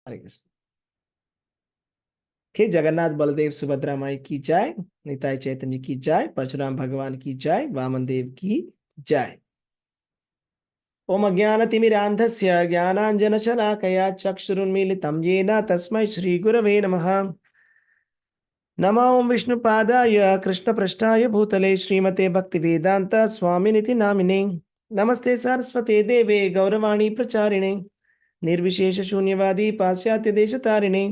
हरे कृष्ण। हे जगन्नाथ बलदेव सुभद्रा माई की जय, निताई चैतन्य की जय, परशुराम भगवान की जय, वामन देव की जय। ओम अज्ञानतिमिरान्धस्य ज्ञानाञ्जनशलाकया चक्षुरुन्मीलितं येन तस्मै श्रीगुरवे नमः। नमो ओम विष्णुपादाय कृष्णपृष्ठाय भूतले श्रीमते भक्तिवेदान्त स्वामिनिति नामिने। नमस्ते सरस्वते देवे गौरवाणी प्रचारिणे निर्विशेष शून्यवादी पाश्चात्य देशतारिणे।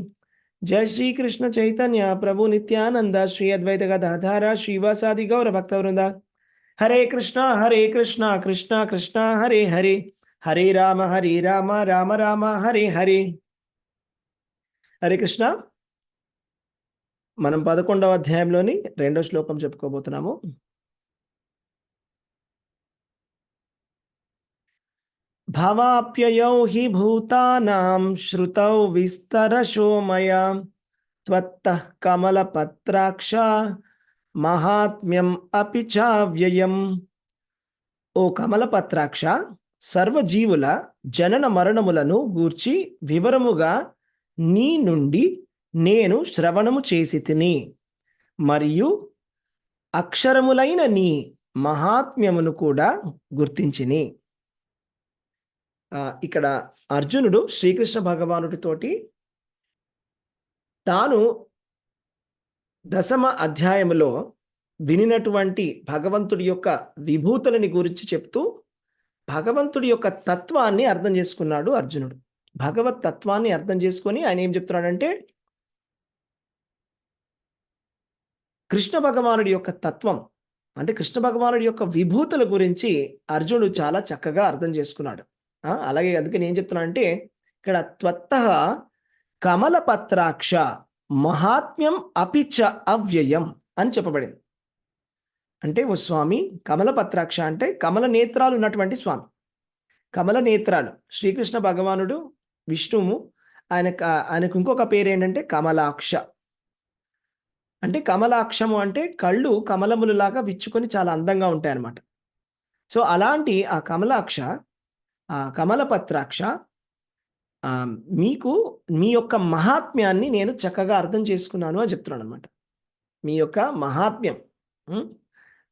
जय श्री कृष्ण चैतन्य प्रभु नित्यानंद श्री अद्वैत गदाधारा श्रीवासादि गौर भक्तवृंदा। हरे कृष्णा कृष्णा कृष्णा हरे हरे, हरे राम राम राम हरे हरे। हरे कृष्ణ. మనం 11వ అధ్యాయంలోని రెండో శ్లోకం చెప్పుకోబోతున్నాము. భావాప్యయౌ హి భూతానాం శ్రుతౌ విస్తరశో మయా త్వత్తః కమలపత్రాక్ష మహాత్మ్యం అపి చావ్యయం. ఓ కమలపత్రాక్ష, సర్వజీవుల జనన మరణములను గూర్చి వివరముగా నీ నుండి నేను శ్రవణము చేసి తిని, మరియు అక్షరములైన నీ మహాత్మ్యమును కూడా గుర్తించిని. ఇక్కడ అర్జునుడు శ్రీకృష్ణ భగవానుడితోటి తాను దశమ అధ్యాయములో వినినటువంటి భగవంతుడి యొక్క విభూతులని గురించి చెప్తూ భగవంతుడి యొక్క తత్వాన్ని అర్థం చేసుకున్నాడు అర్జునుడు. భగవత్ తత్వాన్ని అర్థం చేసుకొని ఆయన ఏం చెప్తున్నాడంటే, కృష్ణ భగవానుడి యొక్క తత్వం అంటే కృష్ణ భగవానుడి యొక్క విభూతుల గురించి అర్జునుడు చాలా చక్కగా అర్థం చేసుకున్నాడు. అలాగే అందుకని ఏం చెప్తున్నా అంటే, ఇక్కడ త్వత్తః కమలపత్రాక్ష మహాత్మ్యం అపిచ అవ్యయం అని చెప్పబడింది. అంటే ఓ స్వామి, కమలపత్రాక్ష అంటే కమల నేత్రాలు ఉన్నటువంటి స్వామి. కమల నేత్రాలు శ్రీకృష్ణ భగవానుడు విష్ణువు, ఆయనకు ఇంకొక పేరు ఏంటంటే కమలాక్ష. అంటే కమలాక్షము అంటే కళ్ళు కమలములలాగా విచ్చుకొని చాలా అందంగా ఉంటాయన్నమాట. సో అలాంటి ఆ కమలాక్ష, ఆ కమలపత్రాక్ష, మీకు మీ యొక్క మహాత్మ్యాన్ని నేను చక్కగా అర్థం చేసుకున్నాను అని చెప్తున్నాను అనమాట. మీ యొక్క మహాత్మ్యం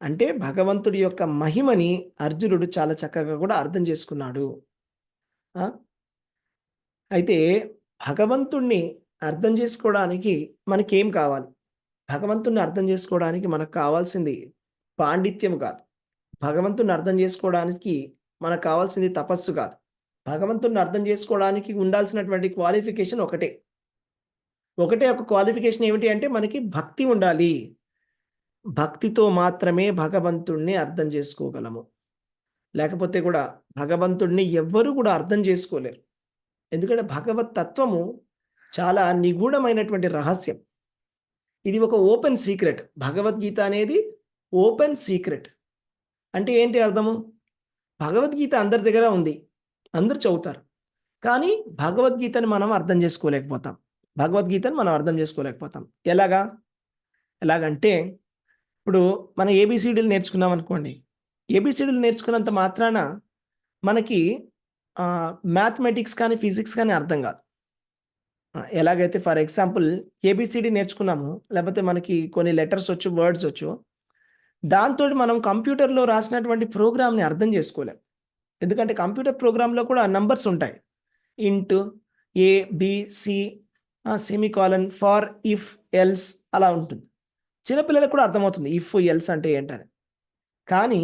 అంటే భగవంతుడి యొక్క మహిమని అర్జునుడు చాలా చక్కగా కూడా అర్థం చేసుకున్నాడు. అయితే భగవంతుణ్ణి అర్థం చేసుకోవడానికి మనకేం కావాలి? భగవంతుణ్ణి అర్థం చేసుకోవడానికి మనకు కావాల్సింది పాండిత్యం కాదు. భగవంతుణ్ణి అర్థం చేసుకోవడానికి మనకు కావాల్సింది తపస్సు కాదు. భగవంతుణ్ణి అర్థం చేసుకోవడానికి ఉండాల్సినటువంటి క్వాలిఫికేషన్ ఒకటే ఒక క్వాలిఫికేషన్ ఏమిటి అంటే, మనకి భక్తి ఉండాలి. భక్తితో మాత్రమే భగవంతుణ్ణి అర్థం చేసుకోగలము. లేకపోతే కూడా భగవంతుణ్ణి ఎవ్వరూ కూడా అర్థం చేసుకోలేరు. ఎందుకంటే భగవత్ తత్వము చాలా నిగూఢమైనటువంటి రహస్యం. ఇది ఒక ఓపెన్ సీక్రెట్. భగవద్గీత అనేది ఓపెన్ సీక్రెట్. అంటే ఏంటి అర్థము? భగవద్గీత అందరి దగ్గర ఉంది, అందరు చదువుతారు, కానీ భగవద్గీతను మనం అర్థం చేసుకోలేకపోతాం. ఎలాగంటే, ఇప్పుడు మనం ఏబిసిడీలు నేర్చుకున్నాం అనుకోండి. ఏబిసిడీలు నేర్చుకున్నంత మాత్రాన మనకి మ్యాథమెటిక్స్ కానీ ఫిజిక్స్ కానీ అర్థం కాదు. ఎలాగైతే ఫర్ ఎగ్జాంపుల్ ఏబిసిడి నేర్చుకున్నాము, లేకపోతే మనకి కొన్ని లెటర్స్ వచ్చు, వర్డ్స్ వచ్చు, దాంతో మనం కంప్యూటర్లో రాసినటువంటి ప్రోగ్రామ్ని అర్థం చేసుకోలేం. ఎందుకంటే కంప్యూటర్ ప్రోగ్రాంలో కూడా నంబర్స్ ఉంటాయి. Int, A, B, C, semicolon, for, if, else అలా ఉంటుంది. చిన్నపిల్లలకు కూడా అర్థమవుతుంది ఇఫ్, ఎల్స్ అంటే ఏంటని, కానీ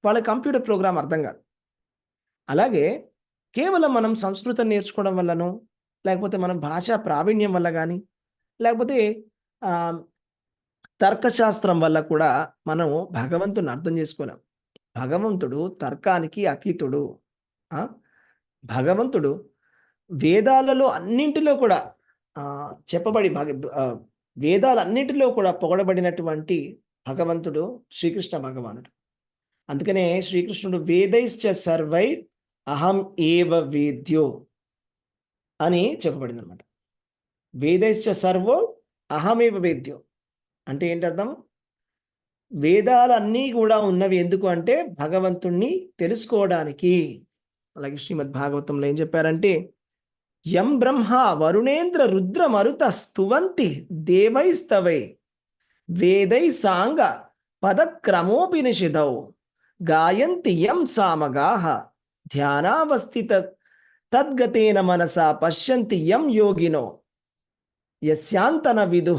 వాళ్ళ కంప్యూటర్ ప్రోగ్రామ్ అర్థం కాదు. అలాగే కేవలం మనం సంస్కృతం నేర్చుకోవడం వల్లనో, లేకపోతే మనం భాషా ప్రావీణ్యం వల్ల కానీ, లేకపోతే తర్కశాస్త్రం వల్ల కూడా మనం భగవంతుని అర్థం చేసుకోలేం. భగవంతుడు తర్కానికి అతీతుడు. భగవంతుడు వేదాలలో అన్నింటిలో కూడా వేదాలన్నింటిలో కూడా పొగడబడినటువంటి భగవంతుడు శ్రీకృష్ణ భగవానుడు. అందుకనే శ్రీకృష్ణుడు వేదైశ్చ సర్వై అహం ఏవ వేద్యో అని చెప్పబడింది అనమాట. వేదైశ్చ సర్వో అహమేవ వేద్యో అంటే ఏంటి అర్థం? వేదాలన్నీ కూడా ఉన్నవి ఎందుకు అంటే భగవంతుణ్ణి తెలుసుకోవడానికి. అలాగే శ్రీమద్ భాగవతంలో ఏం చెప్పారంటే, యం బ్రహ్మ వరుణేంద్ర రుద్ర మరుత స్తువంతి దేవైస్తవై వేదై సాంగ పదక్రమోపినిషిదౌ గాయంతి యం సామగాః ధ్యానావస్థిత తద్గతేన మనసా పశ్యంతి యం యోగినో యస్యాంతన విదు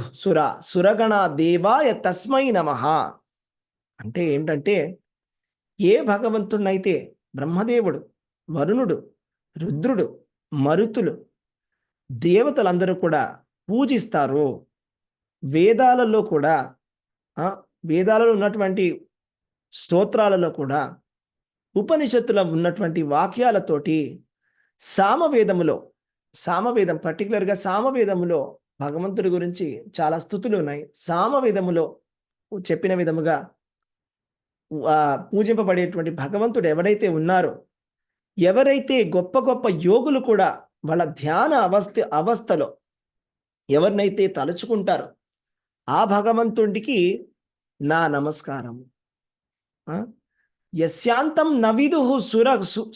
సురగణ దేవాయ తస్మై నమః. అంటే ఏంటంటే, ఏ భగవంతుడినైతే బ్రహ్మదేవుడు, వరుణుడు, రుద్రుడు, మరుతులు, దేవతలందరూ కూడా పూజిస్తారో, వేదాలలో కూడా వేదాలలో ఉన్నటువంటి స్తోత్రాలలో కూడా, ఉపనిషత్తులో ఉన్నటువంటి వాక్యాలతోటి, సామవేదం పర్టికులర్గా సామవేదములో భగవంతుడి గురించి చాలా స్తుతులు ఉన్నాయి. సామవేదములో చెప్పిన విధముగా పూజింపబడేటువంటి భగవంతుడు ఎవరైతే ఉన్నారో, ఎవరైతే గొప్ప గొప్ప యోగులు కూడా వాళ్ళ ధ్యాన అవస్థలో ఎవరినైతే తలుచుకుంటారో ఆ భగవంతుడికి నా నమస్కారం. యస్యాంతం నవిదుః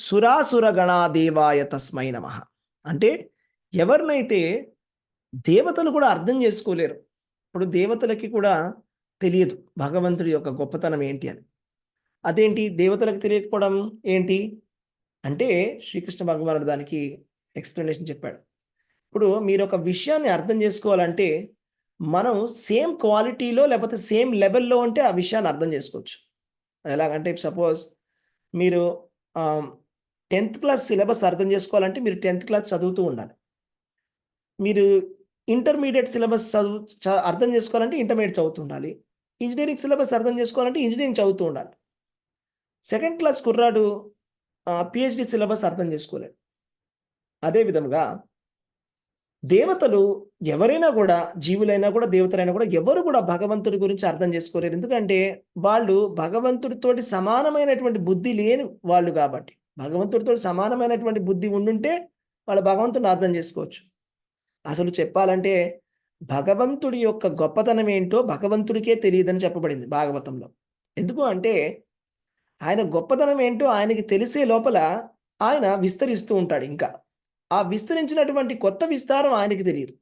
సురాసురగణా దేవాయ తస్మై నమః. అంటే ఎవరినైతే దేవతలు కూడా అర్థం చేసుకోలేరు. ఇప్పుడు దేవతలకి కూడా తెలియదు భగవంతుడి యొక్క గొప్పతనం ఏంటి అని. అదేంటి దేవతలకు తెలియకపోవడం ఏంటి అంటే, శ్రీకృష్ణ భగవానుడు దానికి ఎక్స్ప్లెనేషన్ చెప్పాడు. ఇప్పుడు మీరు ఒక విషయాన్ని అర్థం చేసుకోవాలంటే, మనం సేమ్ క్వాలిటీలో లేకపోతే సేమ్ లెవెల్లో ఉంటే ఆ విషయాన్ని అర్థం చేసుకోవచ్చు. ఎలాగంటే, సపోజ్ మీరు 10th క్లాస్ సిలబస్ అర్థం చేసుకోవాలంటే మీరు 10th క్లాస్ చదువుతూ ఉండాలి. మీరు ఇంటర్మీడియట్ సిలబస్ అర్థం చేసుకోవాలంటే ఇంటర్మీడియట్ చదువుతూ ఉండాలి. ఇంజనీరింగ్ సిలబస్ అర్థం చేసుకోవాలంటే ఇంజనీరింగ్ చదువుతూ ఉండాలి. 2nd క్లాస్ కుర్రాడు పిహెచ్డి సిలబస్ అర్థం చేసుకోలేడు. అదే విధముగా దేవతలు ఎవరైనా కూడా, జీవులైనా కూడా, దేవతలైనా కూడా, ఎవరు కూడా భగవంతుడి గురించి అర్థం చేసుకోలేరు. ఎందుకంటే వాళ్ళు భగవంతుడితోటి సమానమైనటువంటి బుద్ధి లేని వాళ్ళు కాబట్టి. భగవంతుడితో సమానమైనటువంటి బుద్ధి ఉండుంటే వాళ్ళు భగవంతుడిని అర్థం చేసుకోవచ్చు. అసలు చెప్పాలంటే భగవంతుడి యొక్క గొప్పతనం ఏంటో భగవంతుడికే తెలియదని చెప్పబడింది భాగవతంలో. ఎందుకు అంటే, ఆయన గొప్పతనం ఏంటో ఆయనకి తెలిసే లోపల ఆయన విస్తరిస్తూ ఉంటాడు. ఇంకా ఆ విస్తరించినటువంటి కొత్త విస్తారం ఆయనకి తెలియదు.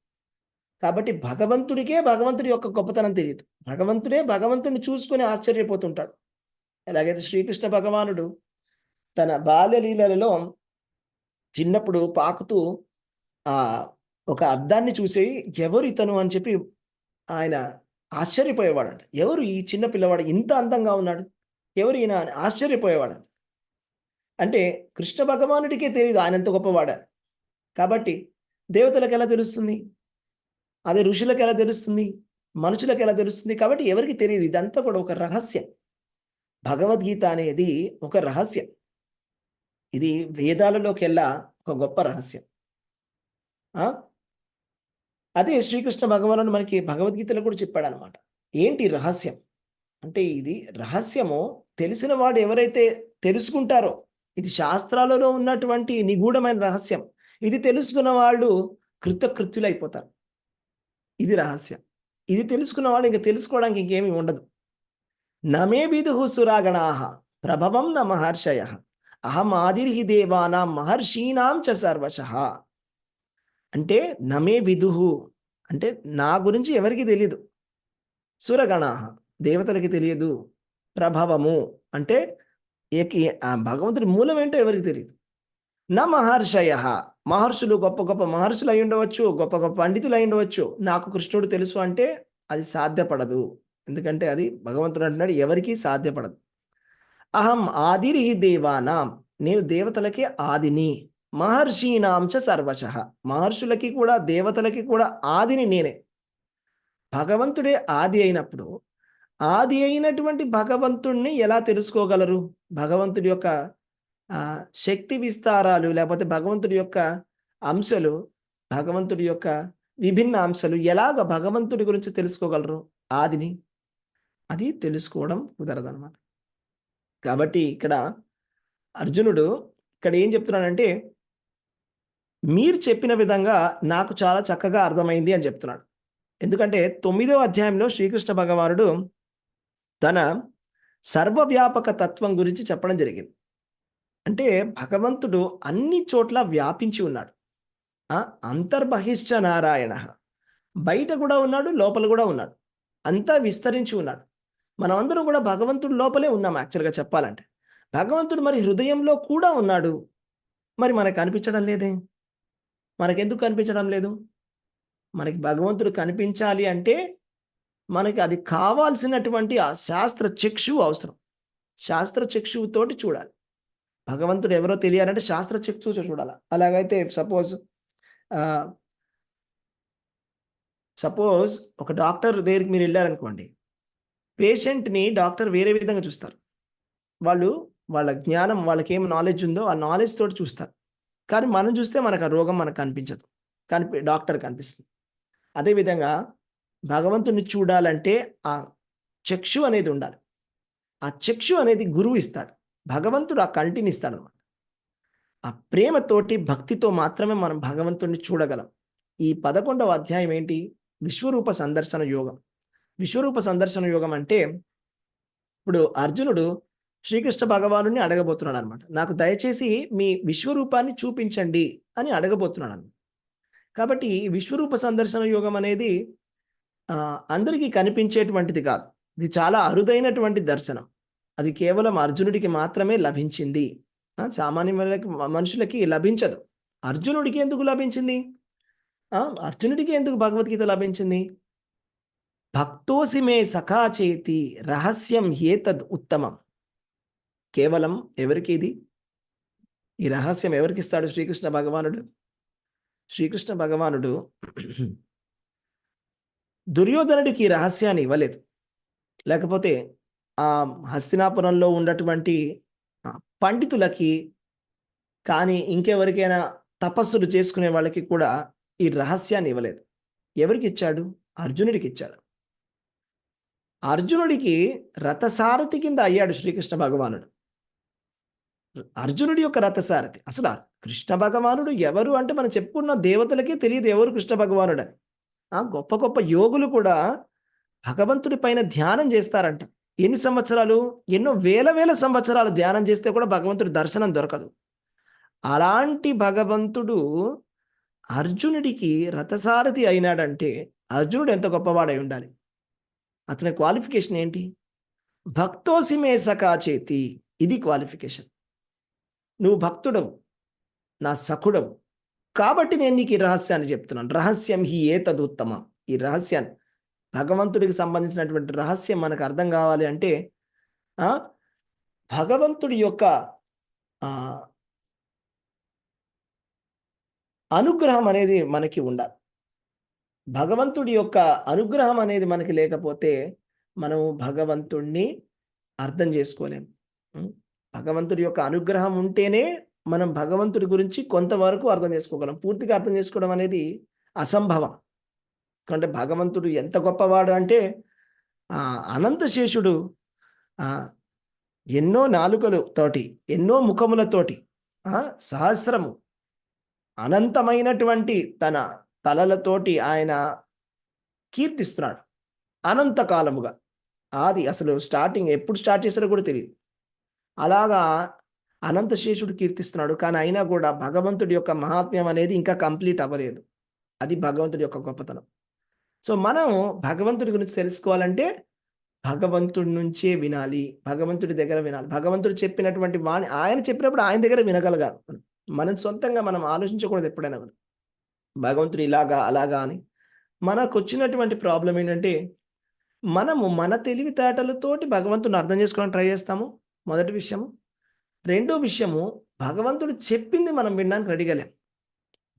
కాబట్టి భగవంతుడికే భగవంతుడి యొక్క గొప్పతనం తెలియదు. భగవంతుడే భగవంతుడిని చూసుకొని ఆశ్చర్యపోతుంటాడు. ఎలాగైతే శ్రీకృష్ణ భగవానుడు తన బాల్యలీలలో చిన్నప్పుడు పాకుతూ ఒక అద్దాన్ని చూసి ఎవరు ఇతను అని చెప్పి ఆయన ఆశ్చర్యపోయేవాడంట. ఎవరు ఈ చిన్న పిల్లవాడు ఇంత అందంగా ఉన్నాడు, ఎవరు ఈయన అని ఆశ్చర్యపోయేవాడంట. అంటే కృష్ణ భగవానుడికే తెలియదు ఆయన ఎంత గొప్పవాడా. కాబట్టి దేవతలకు ఎలా తెలుస్తుంది, అదే ఋషులకు ఎలా తెలుస్తుంది, మనుషులకు ఎలా తెలుస్తుంది? కాబట్టి ఎవరికి తెలియదు. ఇదంతా కూడా ఒక రహస్యం. భగవద్గీత అనేది ఒక రహస్యం. ఇది వేదాలలోకెల్లా ఒక గొప్ప రహస్యం. అదే శ్రీకృష్ణ భగవానుడు మనకి భగవద్గీతలో కూడా చెప్పాడనమాట. ఏంటి రహస్యం అంటే, ఇది రహస్యము తెలిసిన వాడు ఎవరైతే తెలుసుకుంటారో, ఇది శాస్త్రాలలో ఉన్నటువంటి నిగూఢమైన రహస్యం. ఇది తెలుసుకున్న వాళ్ళు కృతకృత్యులైపోతారు. ఇది రహస్యం. ఇది తెలుసుకున్న వాళ్ళు ఇంకా తెలుసుకోవడానికి ఇంకేమీ ఉండదు. నమే విదుః సురాగణాః ప్రభవం న మహర్షయః అహం ఆదిర్హి దేవానాం మహర్షీనాం చ సర్వశః. అంటే నమే విదుః అంటే నా గురించి ఎవరికి తెలియదు. సురగణాః దేవతలకి తెలియదు. ప్రభవము అంటే భగవంతుడి మూలం ఏంటో ఎవరికి తెలియదు. నా మహర్షయః మహర్షులు గొప్ప గొప్ప మహర్షులు అయి ఉండవచ్చు, గొప్ప గొప్ప పండితులు అయి ఉండవచ్చు. నాకు కృష్ణుడు తెలుసు అంటే అది సాధ్యపడదు. ఎందుకంటే అది భగవంతుడు అంటున్నాడు ఎవరికీ సాధ్యపడదు. అహం ఆదిర్హి దేవానాం నేను దేవతలకి ఆదిని, మహర్షీనాం చ సర్వశః మహర్షులకి కూడా దేవతలకి కూడా ఆదిని నేనే. భగవంతుడే ఆది అయినప్పుడు ఆది అయినటువంటి భగవంతుణ్ణి ఎలా తెలుసుకోగలరు? భగవంతుడి యొక్క శక్తి విస్తారాలు లేకపోతే భగవంతుడి యొక్క అంశాలు, భగవంతుడి యొక్క విభిన్న అంశాలు ఎలాగ భగవంతుడి గురించి తెలుసుకోగలరు? ఆదిని అది తెలుసుకోవడం కుదరదన్నమాట. కాబట్టి ఇక్కడ అర్జునుడు ఇక్కడ ఏం చెప్తున్నాడంటే, మీరు చెప్పిన విధంగా నాకు చాలా చక్కగా అర్థమైంది అని చెప్తున్నాడు. ఎందుకంటే 9వ అధ్యాయంలో శ్రీకృష్ణ భగవానుడు తన సర్వవ్యాపక తత్వం గురించి చెప్పడం జరిగింది. అంటే భగవంతుడు అన్ని చోట్ల వ్యాపించి ఉన్నాడు. ఆ! అంతర్బహిశ్చ నారాయణః. బయట కూడా ఉన్నాడు, లోపల కూడా ఉన్నాడు. అంతా విస్తరించి ఉన్నాడు. మనమందరం కూడా భగవంతుడి లోపలే ఉన్నాం యాక్చువల్‌గా చెప్పాలంటే. భగవంతుడు మరి హృదయంలో కూడా ఉన్నాడు. మరి మనకు కనిపించడం లేదే? మనకెందుకు కనిపించడం లేదు? మనకి భగవంతుడు కనిపించాలి అంటే, మనకి అది కావాల్సినటువంటి ఆ శాస్త్ర చక్షువు అవసరం. శాస్త్ర చక్షువుతోటి చూడాలి. భగవంతుడు ఎవరో తెలియాలంటే శాస్త్ర చక్షువుతో చూడాల. అలాగైతే ఆహ్, సపోజ్ ఒక డాక్టర్ దగ్గరికి మీరెళ్లారనుకోండి. పేషెంట్‌ని డాక్టర్ వేరే విధంగా చూస్తారు. వాళ్ళు వాళ్ళ జ్ఞానం వాళ్ళకేం నాలెడ్జ్ ఉందో ఆ నాలెడ్జ్ తోటి చూస్తారు. కానీ మనం చూస్తే మనకు ఆ రోగం మనకు కనిపించదు. కానీ డాక్టర్‌కి కనిపిస్తుంది. అదే విధంగా భగవంతుడిని చూడాలంటే ఆ చక్షు అనేది ఉండాలి. ఆ చక్షు అనేది గురువు ఇస్తాడు. భగవంతుడు ఆ కంటిని ఇస్తాడన్నమాట. ఆ ప్రేమతోటి, భక్తితో మాత్రమే మనం భగవంతుడిని చూడగలం. ఈ 11వ అధ్యాయం ఏంటి? విశ్వరూప సందర్శన యోగం. విశ్వరూప సందర్శన యోగం అంటే, ఇప్పుడు అర్జునుడు శ్రీకృష్ణ భగవానుడిని అడగబోతున్నాడన్నమాట. నాకు దయచేసి మీ విశ్వరూపాన్ని చూపించండి అని అడగబోతున్నాడన్నమాట. కాబట్టి ఈ విశ్వరూప సందర్శన యోగం అనేది అందరికీ కనిపించేటువంటిది కాదు. ఇది చాలా అరుదైనటువంటి దర్శనం. అది కేవలం అర్జునుడికి మాత్రమే లభించింది. సామాన్య మనుషులకి లభించదు. అర్జునుడికి ఎందుకు లభించింది? అర్జునుడికి ఎందుకు భగవద్గీత లభించింది? భక్తోసి మే సఖా చేతి రహస్యం ఏతద్ ఉత్తమం. కేవలం ఎవరికి ఇది? ఈ రహస్యం ఎవరికిస్తాడు శ్రీకృష్ణ భగవానుడు? శ్రీకృష్ణ భగవానుడు దుర్యోధనుడికి ఈ రహస్యాన్ని ఇవ్వలేదు. లేకపోతే హస్తినాపురంలో ఉన్నటువంటి పండితులకి కానీ ఇంకెవరికైనా తపస్సులు చేసుకునే వాళ్ళకి కూడా ఈ రహస్యాన్ని ఇవ్వలేదు. ఎవరికిచ్చాడు? అర్జునుడికిచ్చాడు. అర్జునుడికి రథసారథి కింద అయ్యాడు శ్రీకృష్ణ భగవానుడు. అర్జునుడి యొక్క రథసారథి. అసలు కృష్ణ భగవానుడు ఎవరు అంటే మనం చెప్పుకున్న దేవతలకే తెలియదు ఎవరు కృష్ణ భగవానుడని. గొప్ప గొప్ప యోగులు కూడా భగవంతుడి పైన ధ్యానం చేస్తారంట. ఎన్ని సంవత్సరాలు? ఎన్నో వేల వేల సంవత్సరాలు ధ్యానం చేస్తే కూడా భగవంతుడి దర్శనం దొరకదు. అలాంటి భగవంతుడు అర్జునుడికి రథసారథి అయినాడంటే అర్జునుడు ఎంత గొప్పవాడై ఉండాలి. అతని క్వాలిఫికేషన్ ఏంటి? భక్తోసి మే సఖా చేతి. ఇది క్వాలిఫికేషన్. నువ్వు భక్తుడవు, నా సఖుడవు. కాబట్టి నేను నీకు ఈ రహస్యాన్ని చెప్తున్నాను. రహస్యం హి ఏతదుత్తమం. ఈ రహస్యాన్ని భగవంతుడికి సంబంధించినటువంటి రహస్యం మనకు అర్థం కావాలి అంటే భగవంతుడి యొక్క అనుగ్రహం అనేది మనకి ఉండాలి. భగవంతుడి యొక్క అనుగ్రహం అనేది మనకి లేకపోతే మనం భగవంతుడిని అర్థం చేసుకోలేము. భగవంతుడి యొక్క అనుగ్రహం ఉంటేనే మనం భగవంతుడి గురించి కొంతవరకు అర్థం చేసుకోగలం. పూర్తిగా అర్థం చేసుకోవడం అనేది అసంభవం. అంటే భగవంతుడు ఎంత గొప్పవాడు అంటే అనంతశేషుడు ఎన్నో నాలుకలతోటి, ఎన్నో ముఖములతోటి సహస్రము అనంతమైనటువంటి తన తలలతోటి ఆయన కీర్తిస్తున్నాడు అనంతకాలముగా. అసలు స్టార్టింగ్ ఎప్పుడు స్టార్ట్ చేశారో కూడా తెలియదు. అలాగా అనంతశేషుడు కీర్తిస్తున్నాడు. కానీ అయినా కూడా భగవంతుడి యొక్క మహాత్మ్యం అనేది ఇంకా కంప్లీట్ అవ్వలేదు. అది భగవంతుడి యొక్క గొప్పతనం. సో మనం భగవంతుడి గురించి తెలుసుకోవాలంటే భగవంతుడి నుంచే వినాలి. భగవంతుడి దగ్గర వినాలి. భగవంతుడు చెప్పినటువంటి ఆయన చెప్పినప్పుడు ఆయన దగ్గర వినగలగాలి. మనం సొంతంగా మనం ఆలోచించకూడదు ఎప్పుడైనా. భగవంతుడు ఇలాగా అలాగా అని. మనకొచ్చినటువంటి ప్రాబ్లం ఏంటంటే మనము మన తెలివితేటలతోటి భగవంతుడిని అర్థం చేసుకోవడానికి ట్రై చేస్తాము. మొదటి విషయము. రెండో విషయము, భగవంతుడు చెప్పింది మనం వినడానికి రెడీగా లేం.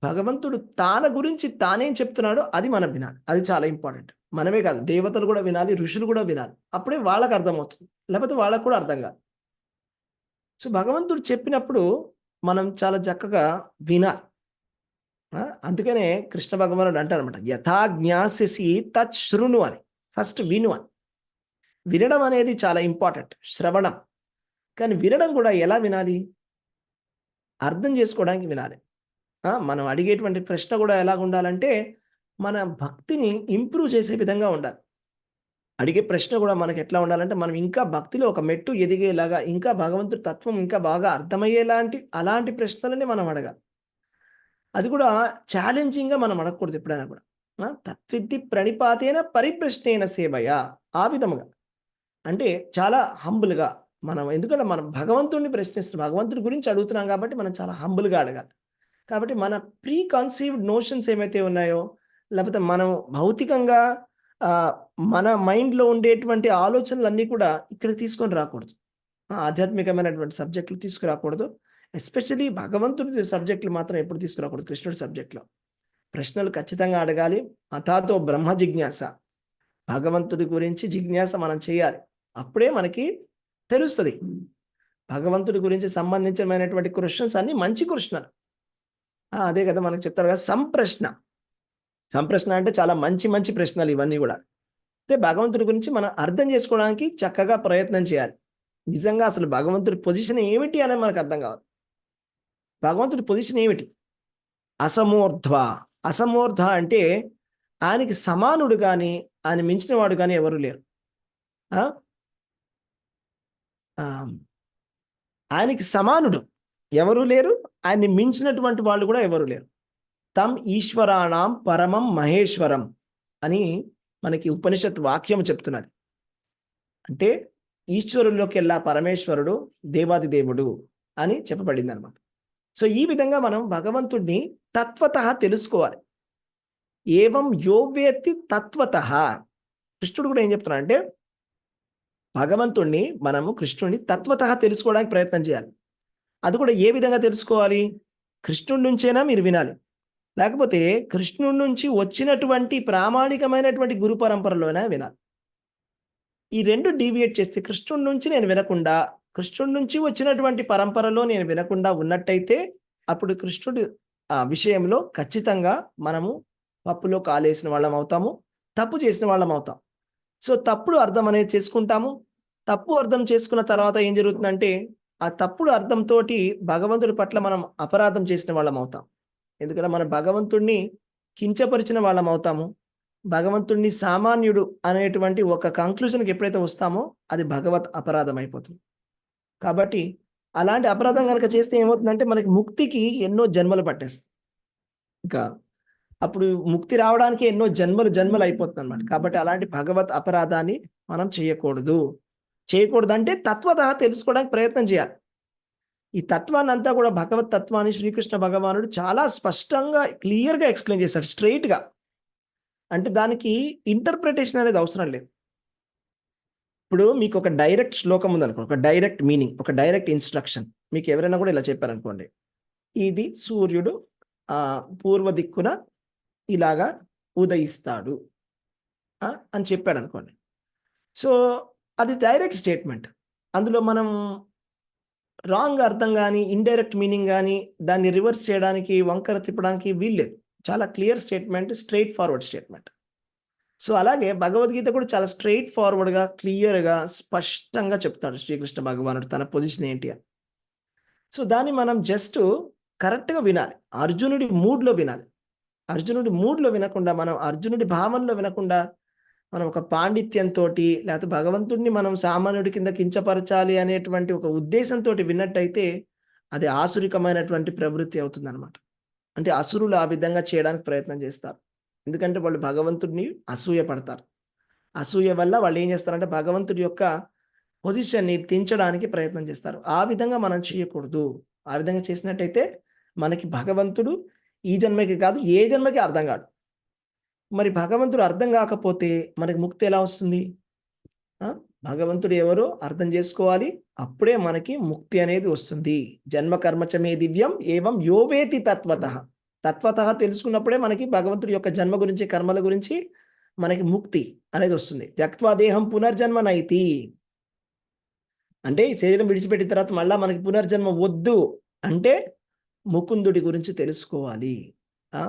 భగవంతుడు తన గురించి తానేం చెప్తున్నాడో అది మనం వినాలి. అది చాలా ఇంపార్టెంట్. మనమే కాదు, దేవతలు కూడా వినాలి, ఋషులు కూడా వినాలి. అప్పుడే వాళ్ళకి అర్థమవుతుంది. లేకపోతే వాళ్ళకు కూడా అర్థం కాదు. సో భగవంతుడు చెప్పినప్పుడు మనం చాలా చక్కగా వినాలి. అందుకనే కృష్ణ భగవానుడు అంటారనమాట, యథా జ్ఞాస్యసి తత్ శృణు అని. ఫస్ట్ విను అని. వినడం అనేది చాలా ఇంపార్టెంట్. శ్రవణం. కానీ వినడం కూడా ఎలా వినాలి? అర్థం చేసుకోవడానికి వినాలి. మనం అడిగేటువంటి ప్రశ్న కూడా ఎలాగ ఉండాలంటే మన భక్తిని ఇంప్రూవ్ చేసే విధంగా ఉండాలి. అడిగే ప్రశ్న కూడా మనకి ఎట్లా ఉండాలంటే మనం ఇంకా భక్తిలో ఒక మెట్టు ఎదిగేలాగా, ఇంకా భగవంతుడి తత్వం ఇంకా బాగా అర్థమయ్యేలాంటి అలాంటి ప్రశ్నలని మనం అడగాలి. అది కూడా ఛాలెంజింగ్‌గా మనం అడగకూడదు ఎప్పుడైనా కూడా. తత్విద్ధి ప్రణిపాతేన పరిప్రశ్నేన సేవయా. ఆ విధముగా. అంటే చాలా హంబుల్‌గా మనం, ఎందుకంటే మనం భగవంతుడిని ప్రశ్నిస్తున్నాం. భగవంతుడి గురించి అడుగుతున్నాం కాబట్టి మనం చాలా హంబుల్‌గా అడగాలి. కాబట్టి మన ప్రీ కన్సీవ్డ్ నోషన్స్ ఏమైతే ఉన్నాయో, లేకపోతే మనం భౌతికంగా ఆహ్, మన మైండ్‌లో ఉండేటువంటి ఆలోచనలన్నీ కూడా ఇక్కడికి తీసుకొని రాకూడదు. ఆధ్యాత్మికమైనటువంటి సబ్జెక్టులు తీసుకురాకూడదు. ఎస్పెషల్లీ భగవంతుడి సబ్జెక్టులు మాత్రం ఎప్పుడు తీసుకురాకూడదు కృష్ణుడి సబ్జెక్ట్‌లో. ప్రశ్నలు ఖచ్చితంగా అడగాలి. అథాతో బ్రహ్మ జిజ్ఞాస. భగవంతుడి గురించి జిజ్ఞాస మనం చేయాలి. అప్పుడే మనకి తెలుస్తది. భగవంతుడి గురించి సంబంధించినమైనటువంటి క్వెషన్స్ అన్నీ మంచి క్వెషన్‌లు. అదే కదా మనకు చెప్తారు కదా సంప్రశ్న. సంప్రశ్న అంటే చాలా మంచి మంచి ప్రశ్నలు ఇవన్నీ గూడా. అయితే భగవంతుడి గురించి మనం అర్థం చేసుకోవడానికి చక్కగా ప్రయత్నం చేయాలి. నిజంగా అసలు భగవంతుడి పొజిషన్ ఏమిటి అనేది మనకు అర్థం కావాలి. భగవంతుడి పొజిషన్ ఏమిటి? అసమూర్ధ్వ. అసమూర్ధ్వ అంటే ఆయనకి సమానుడు గాని, ఆయన మించిన వాడు గాని ఎవరు లేరు. ఆ! ఆహ్, ఆయనకి సమానుడు ఎవరు లేరు. ఆయన్ని మించినటువంటి వాళ్ళు కూడా ఎవరు లేరు. తం ఈశ్వరాణం పరమం మహేశ్వరం అని మనకి ఉపనిషత్ వాక్యం చెప్తున్నది. అంటే ఈశ్వరుల్లోకెల్లా పరమేశ్వరుడు దేవాది దేవుడు అని చెప్పబడిందనమాట. సో, ఈ విధంగా మనం భగవంతుడిని తత్వతః తెలుసుకోవాలి. ఏవం యో వేత్తి తత్వతః. కృష్ణుడు కూడా ఏం చెప్తున్నాడంటే, భగవంతుడిని మనము కృష్ణుడిని తత్వతః తెలుసుకోవడానికి ప్రయత్నం చేయాలి. అది కూడా ఏ విధంగా తెలుసుకోవాలి? కృష్ణుడి నుంచైనా మీరు వినాలి. లేకపోతే కృష్ణుడి నుంచి వచ్చినటువంటి ప్రామాణికమైనటువంటి గురు పరంపరలోనే వినాలి. ఈ 2 డీవియేట్ చేస్తే కృష్ణుడి నుంచి నేను వినకుండా, కృష్ణుడి నుంచి వచ్చినటువంటి పరంపరలో నేను వినకుండా ఉన్నట్టయితే, అప్పుడు కృష్ణుడి విషయంలో ఖచ్చితంగా మనము పప్పులో కాలేసిన వాళ్ళం అవుతాము. తప్పు చేసిన వాళ్ళం అవుతాం. సో, తప్పుడు అర్థం అనేది చేసుకుంటాము. తప్పు అర్థం చేసుకున్న తర్వాత ఏం జరుగుతుందంటే, ఆ తప్పుడు అర్థంతోటి భగవంతుడి పట్ల మనం అపరాధం చేసిన వాళ్ళం అవుతాం. ఎందుకంటే మనం భగవంతుడిని కించపరిచిన వాళ్ళం అవుతాము. భగవంతుడిని సామాన్యుడు అనేటువంటి ఒక కంక్లూజన్‌కి ఎప్పుడైతే వస్తామో, అది భగవత్ అపరాధం అయిపోతుంది. కాబట్టి అలాంటి అపరాధం గనక చేస్తే ఏమవుతుందంటే, మనకి ముక్తికి ఎన్నో జన్మలు పట్టేస్తాయి. ఇంకా అప్పుడు ముక్తి రావడానికి ఎన్నో జన్మలు జన్మలు అయిపోతుందన్నమాట. కాబట్టి అలాంటి భగవత్ అపరాధాన్ని మనం చేయకూడదు. చేయకూడదంటే తత్వతః తెలుసుకోవడానికి ప్రయత్నం చేయాలి. ఈ తత్వాన్నంతా కూడా భగవత్ తత్వాన్ని శ్రీకృష్ణ భగవానుడు చాలా స్పష్టంగా, క్లియర్‌గా ఎక్స్‌ప్లెయిన్ చేశాడు స్ట్రెయిట్‌గా. అంటే దానికి ఇంటర్ప్రిటేషన్ అనేది అవసరం లేదు. ఇప్పుడు మీకొక డైరెక్ట్ శ్లోకం ఉందనుకోండి. ఒక డైరెక్ట్ మీనింగ్, ఒక డైరెక్ట్ ఇన్‌స్ట్రక్షన్. మీకెవరైనా కూడా ఇలా చెప్పారనుకోండి. ఇది సూర్యుడు పూర్వ దిక్కున ఇలాగా ఉదయిస్తాడు అని చెప్పాడనుకోండి. సో, అది డైరెక్ట్ స్టేట్మెంట్. అందులో మనం రాంగ్ అర్థం గాని, ఇండైరెక్ట్ మీనింగ్ గాని, దాన్ని రివర్స్ చేయడానికి, వంకర తిప్పడానికి వీల్లేదు. చాలా clear statement, straight forward statement. So, అలాగే భగవద్గీత కూడా చాలా స్ట్రెయిట్ ఫార్వర్డ్‌గా, క్లియర్‌గా, స్పష్టంగా చెప్తాడు శ్రీకృష్ణ భగవానుడు తన పొజిషన్ ఏంటి అని. సో, దాన్ని మనం జస్టు కరెక్ట్‌గా వినాలి. అర్జునుడి మూడ్‌లో వినాలి. అర్జునుడి మూడ్‌లో వినకుండా, మనం అర్జునుడి భావనలో వినకుండా, మనం ఒక పాండిత్యంతోటి, లేకపోతే భగవంతుడిని మనం సామాన్యుడి కింద కించపరచాలి అనేటువంటి ఒక ఉద్దేశంతోటి విన్నట్టయితే, అది ఆసురికమైనటువంటి ప్రవృత్తి అవుతుందనమాట. అంటే అసురులు ఆ విధంగా చేయడానికి ప్రయత్నం చేస్తారు. ఎందుకంటే వాళ్ళు భగవంతుడిని అసూయ పడతారు. అసూయ వల్ల వాళ్ళు ఏం చేస్తారంటే భగవంతుడి యొక్క పొజిషన్‌ని దించడానికి ప్రయత్నం చేస్తారు. ఆ విధంగా మనం చేయకూడదు. ఆ విధంగా చేసినట్టయితే మనకి భగవంతుడు ఈ జన్మకి కాదు, ఏ జన్మకి అర్థం కాడు. మరి భగవంతుడు అర్థం కాకపోతే మనకి ముక్తి ఎలా వస్తుంది? ఆ! భగవంతుడు ఎవరో అర్థం చేసుకోవాలి. అప్పుడే మనకి ముక్తి అనేది వస్తుంది. జన్మ కర్మ చ మే దివ్యం ఏవం యో వేతి తత్వతః. తత్వతః తెలుసుకున్నప్పుడే మనకి భగవంతుడి యొక్క జన్మ గురించి, కర్మల గురించి మనకి ముక్తి అనేది వస్తుంది. త్యక్త్వా దేహం పునర్జన్మ నైతి. అంటే ఈ శరీరం విడిచిపెట్టిన తర్వాత మళ్ళా మనకి పునర్జన్మ వద్దు అంటే ముకుందుడి గురించి తెలుసుకోవాలి. ఆ!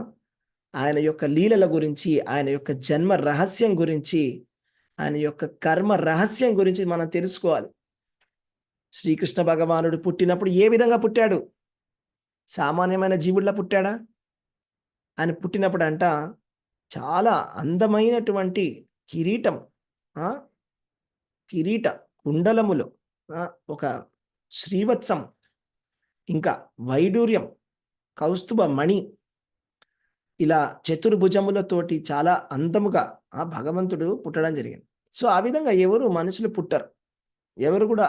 ఆయన యొక్క లీలల గురించి, ఆయన యొక్క జన్మ రహస్యం గురించి, ఆయన యొక్క కర్మ రహస్యం గురించి మనం తెలుసుకోవాలి. శ్రీకృష్ణ భగవానుడు పుట్టినప్పుడు ఏ విధంగా పుట్టాడు? సామాన్యమైన జీవుడిలా పుట్టాడా? ఆయన పుట్టినప్పుడంట చాలా అందమైనటువంటి కిరీటం, ఆ! కిరీట కుండలములో ఒక శ్రీవత్సం, ఇంకా వైడూర్యం, కౌస్తుభ మణి ఇలా చతుర్భుజములతోటి చాలా అందముగా ఆ భగవంతుడు పుట్టడం జరిగింది. సో, ఆ విధంగా ఎవరు మనుషులు పుట్టరు. ఎవరు కూడా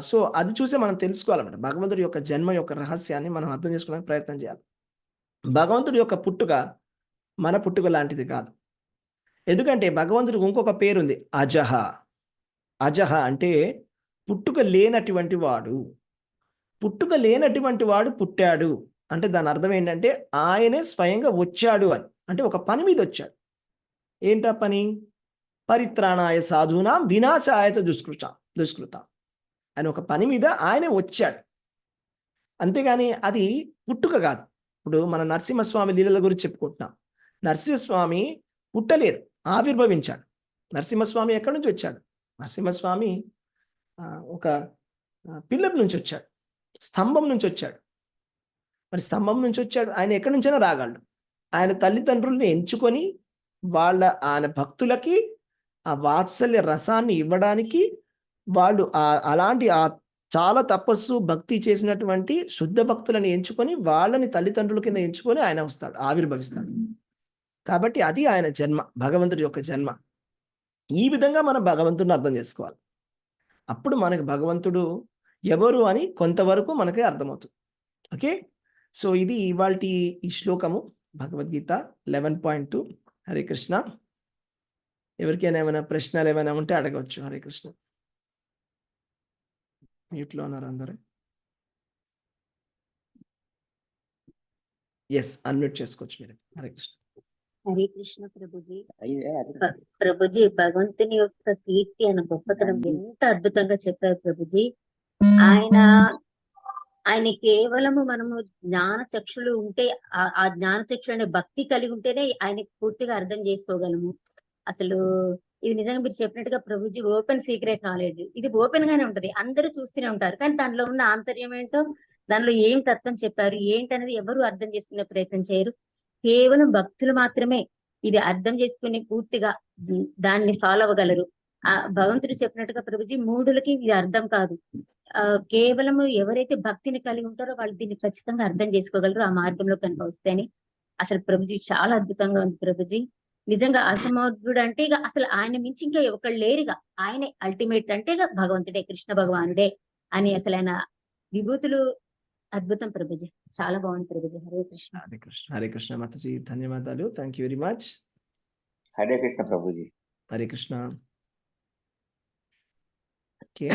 సో, అది చూసే మనం తెలుసుకోవాలన్నమాట. భగవంతుడి యొక్క జన్మ యొక్క రహస్యాన్ని మనం అర్థం చేసుకోవడానికి ప్రయత్నం చేయాలి. భగవంతుడి యొక్క పుట్టుక మన పుట్టుక లాంటిది కాదు. ఎందుకంటే భగవంతుడికి ఇంకొక పేరుంది అజహ. అజహ అంటే పుట్టుక లేనటువంటి వాడు. పుట్టుక లేనటువంటి వాడు పుట్టాడు. అంటే దాని అర్థం ఏంటంటే ఆయనే స్వయంగా వచ్చాడు అని. అంటే ఒక పని మీద వచ్చాడు. ఏంటా పని? పరిత్రాణాయ సాధూనాం వినాశాయ దుష్కృతాం అని ఒక పని మీద ఆయనే వచ్చాడు. అంతేగాని అది పుట్టుక కాదు. ఇప్పుడు మన నరసింహస్వామి లీలల గురించి చెప్పుకుంటున్నాం. నరసింహస్వామి పుట్టలేదు, ఆవిర్భవించాడు. నరసింహస్వామి ఎక్కడి నుంచి వచ్చాడు? నరసింహస్వామి ఒక పిల్లర్ నుంచి వచ్చాడు, స్తంభం నుంచి వచ్చాడు. మరి స్తంభం నుంచి వచ్చాడు, ఆయన ఎక్కడి నుంచైనా రాగలడు. ఆయన తల్లిదండ్రుల్ని ఎంచుకొని ఆయన భక్తులకి ఆ వాత్సల్య రసాన్ని ఇవ్వడానికి వాళ్ళు అలాంటి చాలా తపస్సు భక్తి చేసినటువంటి శుద్ధ భక్తులను ఎంచుకొని వాళ్ళని తల్లిదండ్రుల కింద ఎంచుకొని ఆయన వస్తాడు, ఆవిర్భవిస్తాడు. కాబట్టి అది ఆయన జన్మ, భగవంతుడి యొక్క జన్మ. ఈ విధంగా మనం భగవంతుడిని అర్థం చేసుకోవాలి. అప్పుడు మనకి భగవంతుడు ఎవరు అని కొంతవరకు మనకి అర్థమవుతుంది. ఓకే, సో ఇది ఇవాల్టి ఈ శ్లోకము భగవద్గీత 11.2. హరే కృష్ణ. ఎవరికైనా ఏమైనా ప్రశ్నలు ఏమైనా ఉంటే అడగవచ్చు. హరే కృష్ణ. మ్యూట్లో ఉన్నారు అందరూ. ఎస్, అన్మ్యూట్ చేసుకోవచ్చు మీరు. హరే కృష్ణ. హరే కృష్ణ ప్రభుజీ. ప్రభుజీ, భగవంతుని యొక్క కీర్తి అన్న గొప్పతనం ఎంత అద్భుతంగా చెప్పారు ప్రభుజీ. ఆయన కేవలము మనము జ్ఞాన చక్షులు ఉంటే, ఆ జ్ఞాన చక్షులు అనే భక్తి కలిగి ఉంటేనే ఆయనకి పూర్తిగా అర్థం చేసుకోగలము. అసలు ఇది నిజంగా మీరు చెప్పినట్టుగా ప్రభుజీ ఓపెన్ సీక్రెట్ నాలెడ్జ్, ఇది ఓపెన్ గానే ఉంటది, అందరూ చూస్తూనే ఉంటారు. కానీ దానిలో ఉన్న ఆంతర్యం ఏంటో, దానిలో ఏం తత్వం చెప్పారు ఏంటనేది ఎవరు అర్థం చేసుకునే ప్రయత్నం చేయరు. కేవలం భక్తులు మాత్రమే ఇది అర్థం చేసుకుని పూర్తిగా దాన్ని ఫాలో అవ్వగలరు. ఆ భగవంతుడు చెప్పినట్టుగా ప్రభుజీ మూఢులకి ఇది అర్థం కాదు. కేవలము ఎవరైతే భక్తిని కలిగి ఉంటారో వాళ్ళు దీన్ని ఖచ్చితంగా అర్థం చేసుకోగలరు, ఆ మార్గంలో కనుక వస్తేనే. అసలు ప్రభుజీ చాలా అద్భుతంగా ఉంది ప్రభుజీ. నిజంగా అసమర్థుడు అంటే ఇక అసలు ఆయన మించి ఇంకా ఒకళ్ళు లేరుగా, ఆయనే అల్టిమేట్ అంటే ఇక భగవంతుడే, కృష్ణ భగవానుడే అని అసలు ఆయన విభూతులు అద్భుతం ప్రభుజీ. చాలా బాగుంది ప్రభుజీ. హరే కృష్ణ. హరే కృష్ణ. హరే కృష్ణ మాతాజీ, ధన్యవాదాలు. Thank you very much. Hare Krishna Prabhuji. Hare Krishna. Okay.